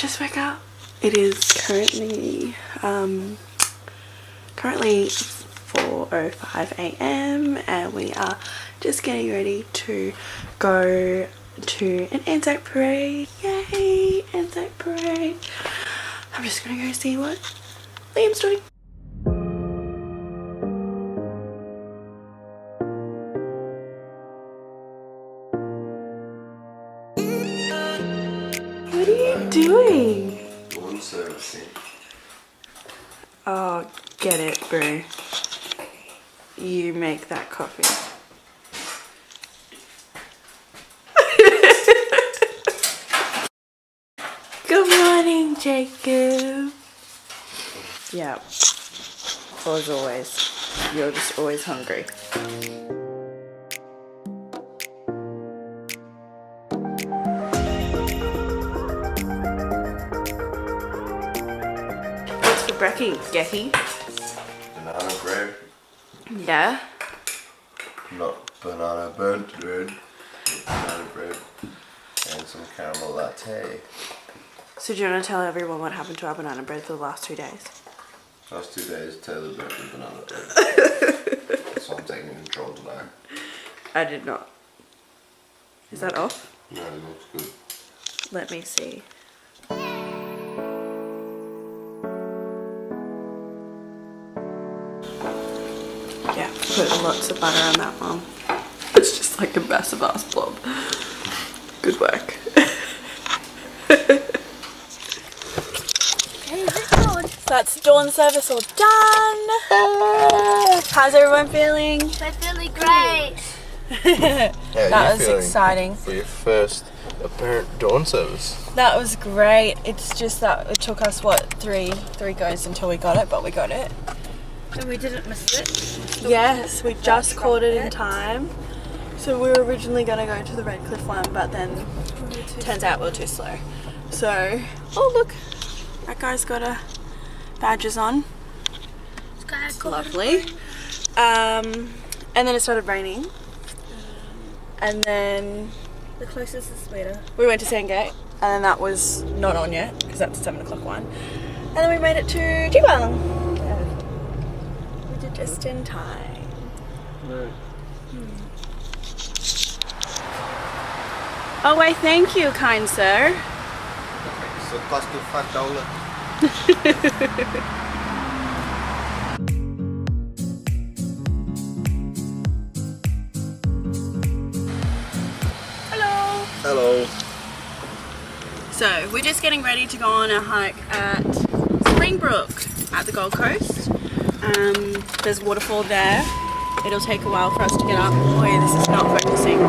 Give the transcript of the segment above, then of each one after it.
just woke up. It is currently 4:05 a.m. and we are just getting ready to go to an ANZAC parade. Yay, ANZAC parade. I'm just gonna go see what Liam's doing. What are you doing? Lawn servicing. Oh, get it, bro. You make that coffee. Good morning, Jacob. Yeah, as always, you're just always hungry. What's for brekkie, Gecky? Banana bread. Yeah? Not banana burnt bread. Banana bread. And some caramel latte. So do you want to tell everyone what happened to our banana bread for the last 2 days? Last 2 days, Taylor burnt the banana bread. So I'm taking control today. I did not. Is that off? No, it looks good. Let me see. Yeah, put lots of butter on that one. It's just like a massive ass blob. Good work. That's dawn service all done. How's everyone feeling? We're feeling great. That was exciting. For your first apparent dawn service. That was great. It's just that it took us what three goes until we got it, but we got it. And we didn't miss it. Yes, we just caught it in time. So we were originally gonna go to the Redcliffe one, but then turns out we were too slow. So, oh look, that guy's got a badges on. It's lovely. And then it started raining. And then The closest is Sweden. we went to Sandgate, and then that was not on yet because that's a 7 o'clock one. And then we made it to Geelong. We did just in time. No. Oh, why thank you, kind sir. So it cost you $5. Hello. Hello. So we're just getting ready to go on a hike at Springbrook at the Gold Coast. There's waterfall there. It'll take a while for us to get up. Oh yeah, this is not focusing.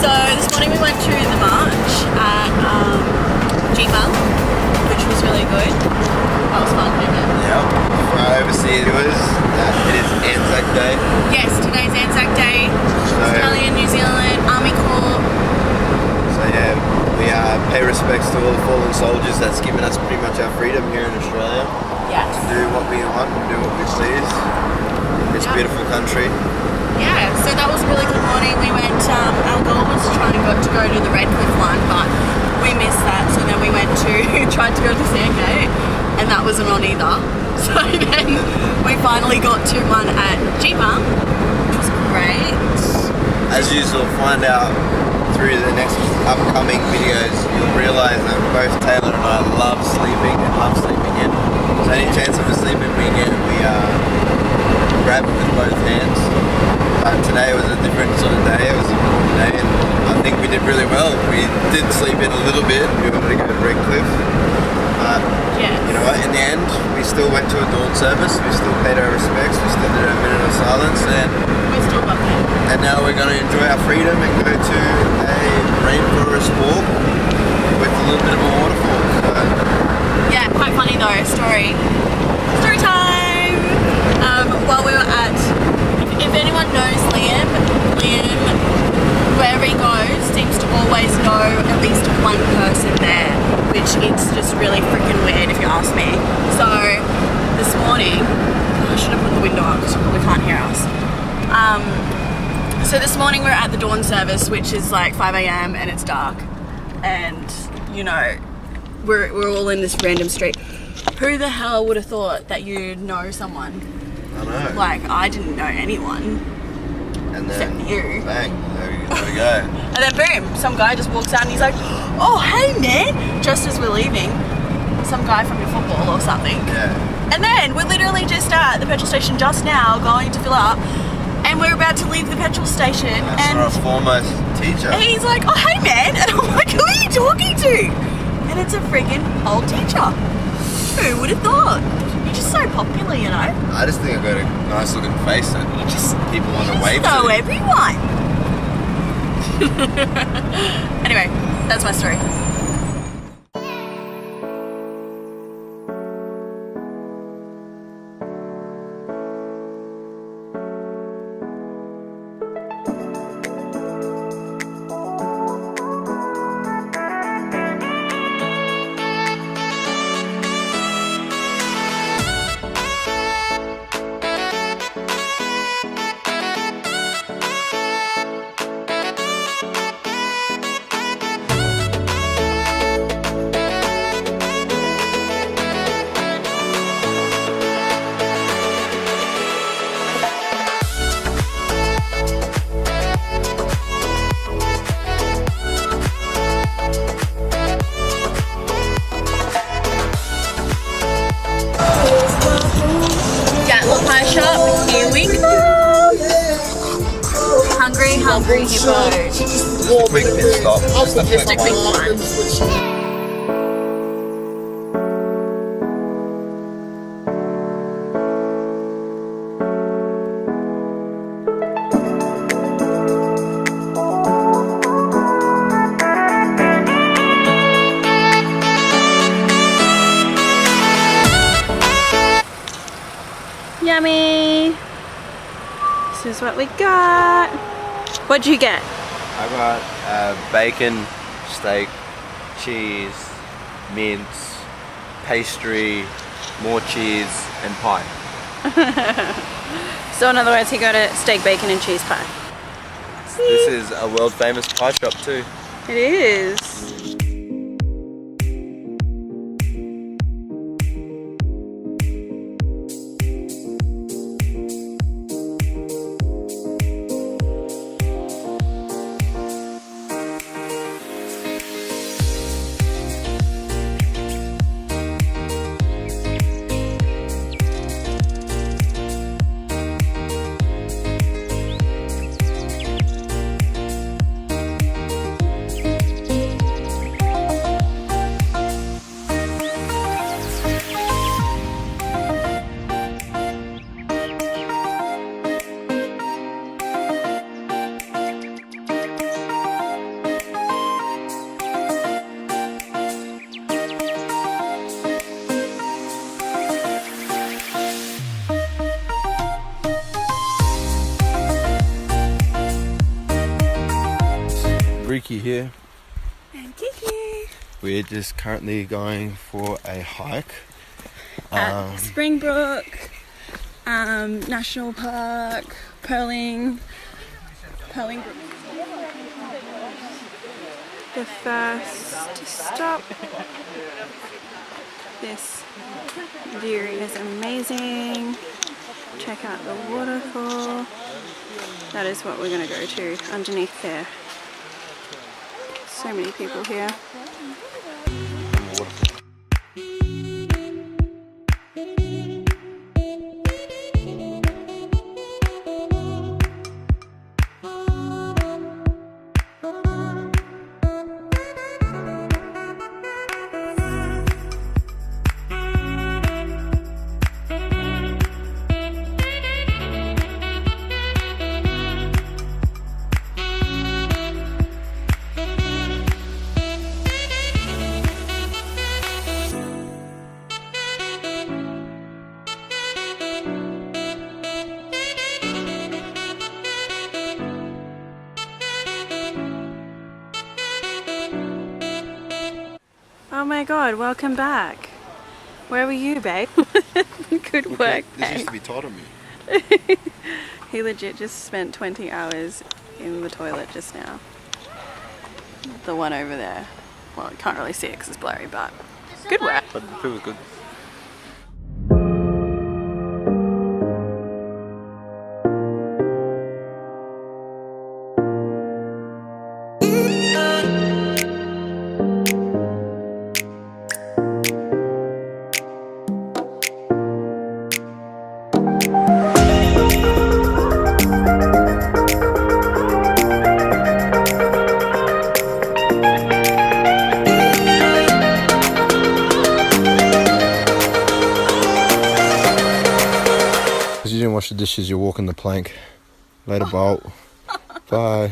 So this morning we went to the march at G-Bung, which was really good. That was fun, wasn't it? Yeah. For our overseas viewers, it is ANZAC Day. Yes, today's ANZAC Day. Australia, New Zealand, Army Corps. So yeah, we pay respects to all the fallen soldiers that's given us pretty much our freedom here in Australia. Yes. Do what we want and do what we please in this beautiful country. Yeah, so that was a really good morning. We went, our goal was trying to go to the Redcliffe one, but we missed that. So then we went to, tried to go to Sandgate, and that wasn't on either. So then we finally got to one at G-Bung, which was great. As usual, find out through the next upcoming videos, you'll realise that both Taylor and I love sleeping and love sleeping in. So any chance of a sleeping we get, we grab it with both hands. Today was a different sort of day. It was a good day, and I think we did really well. We did sleep in a little bit. We wanted to go to Redcliffe. the end, we still went to a dawn service. We still paid our respects. We still did a minute of silence, and We still got there. And now we're going to enjoy our freedom and go to a rainforest walk with a little bit of a waterfall. So. Yeah, quite funny though. Story time. While we were at, if anyone knows Liam, wherever he goes, seems to always know at least one person there, which it's just really freaking weird if you ask me. So this morning, I should have put the window up because you probably can't hear us. So this morning we're at the dawn service, which is like 5 a.m. and it's dark, and you know we're all in this random street. Who the hell would have thought that you'd know someone? I know. Like, I didn't know anyone. And then, except you. bang, there we go. And then boom, some guy just walks out and he's like, oh, hey man, just as we're leaving. Some guy from your football or something. Yeah. And then we're literally just at the petrol station just now going to fill up, and we're about to leave the petrol station. And our former teacher. And he's like, oh, hey man. And I'm like, who are you talking to? And it's a friggin' old teacher. Who would have thought? You're just so popular, you know? I just think I've got a nice looking face and You just people want to wave know to. everyone. Anyway, that's my story. YATTLA pie shop, here we come. Hungry hippo. Just a quick pit stop. Just Just a quick one. Yummy. This is what we got. What'd you get? I got bacon, steak, cheese, mince, pastry, more cheese, and pie. So in other words, he got a steak, bacon and cheese pie. This is a world famous pie shop too. It is. Greeky here. And Kiki. We're just currently going for a hike. At Springbrook, National Park, Purling Brook. The first stop. This view is amazing. Check out the waterfall. That is what we're going to go to underneath there. So many people here. Oh my god, welcome back. Where were you, babe? Good work, This babe. used to be taught on me. He legit just spent 20 hours in the toilet just now. The one over there. Well, you can't really see it because it's blurry, but good work. But the food was good. Because you didn't wash the dishes, you're walking the plank. Later, Bolt. Bye.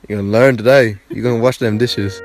You're gonna learn today. You're gonna wash them dishes.